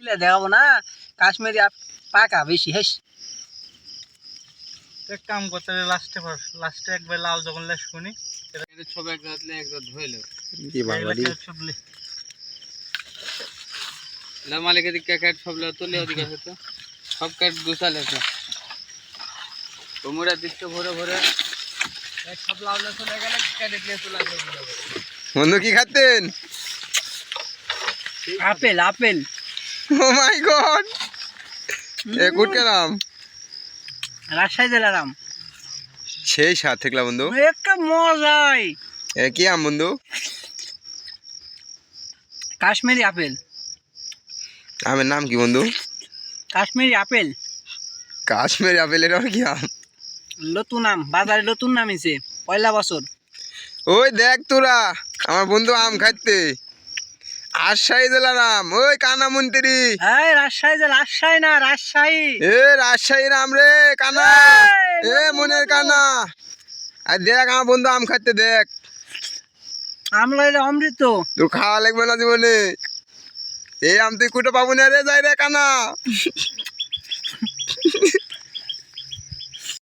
তুলে দেখাবো না, কাশ্মীরি পাকা বেশি। হেস এক কাম করতে লাস্টে একবার লাল যখন লেস শুনি ছবি একবার ধুইলো কি বাঙালি মালিকের দিকে কাট সব তুলে ওদিকে আছে তো সব কাট গুছালে তো তোমরা দিচ্ছ ভরে ভরে সব লাউলে চলে গেলে কেটে দিয়ে চলে যাবে। বন্ধু কি খাচ্ছেন? Apple apple. Oh my god, এ কুট কেলাম রাজশাহী জেলার আম, সেই স্বাদ থাকলা বন্ধু, একটা মজাই। এ কি আম বন্ধু? কাশ্মীরি আপেল। আমের নাম কি বন্ধু? কাশ্মীরি আপেল। কাশ্মীরি আপেলের আর কি আম? নতুন আম, বাজারে নতুন নাম এসে পয়লা বছর। ওই দেখ তোরা আমার বন্ধু আম খাইতে, রাজশাহী জেলার আম, ওই কানা মন্ত্রী। এই রাজশাহী জেলা, রাজশাহী না রাজশাহী। এ রাজশাহীর আম রে কানা, এ মনের কানা। আর দেখ আমার বন্ধু আম খাইতে, দেখ আমলা অমৃত। তোর খাওয়া লাগবে না জীবনে, এই আম তুই কুটো পাবো না রে, যাই রে কানা।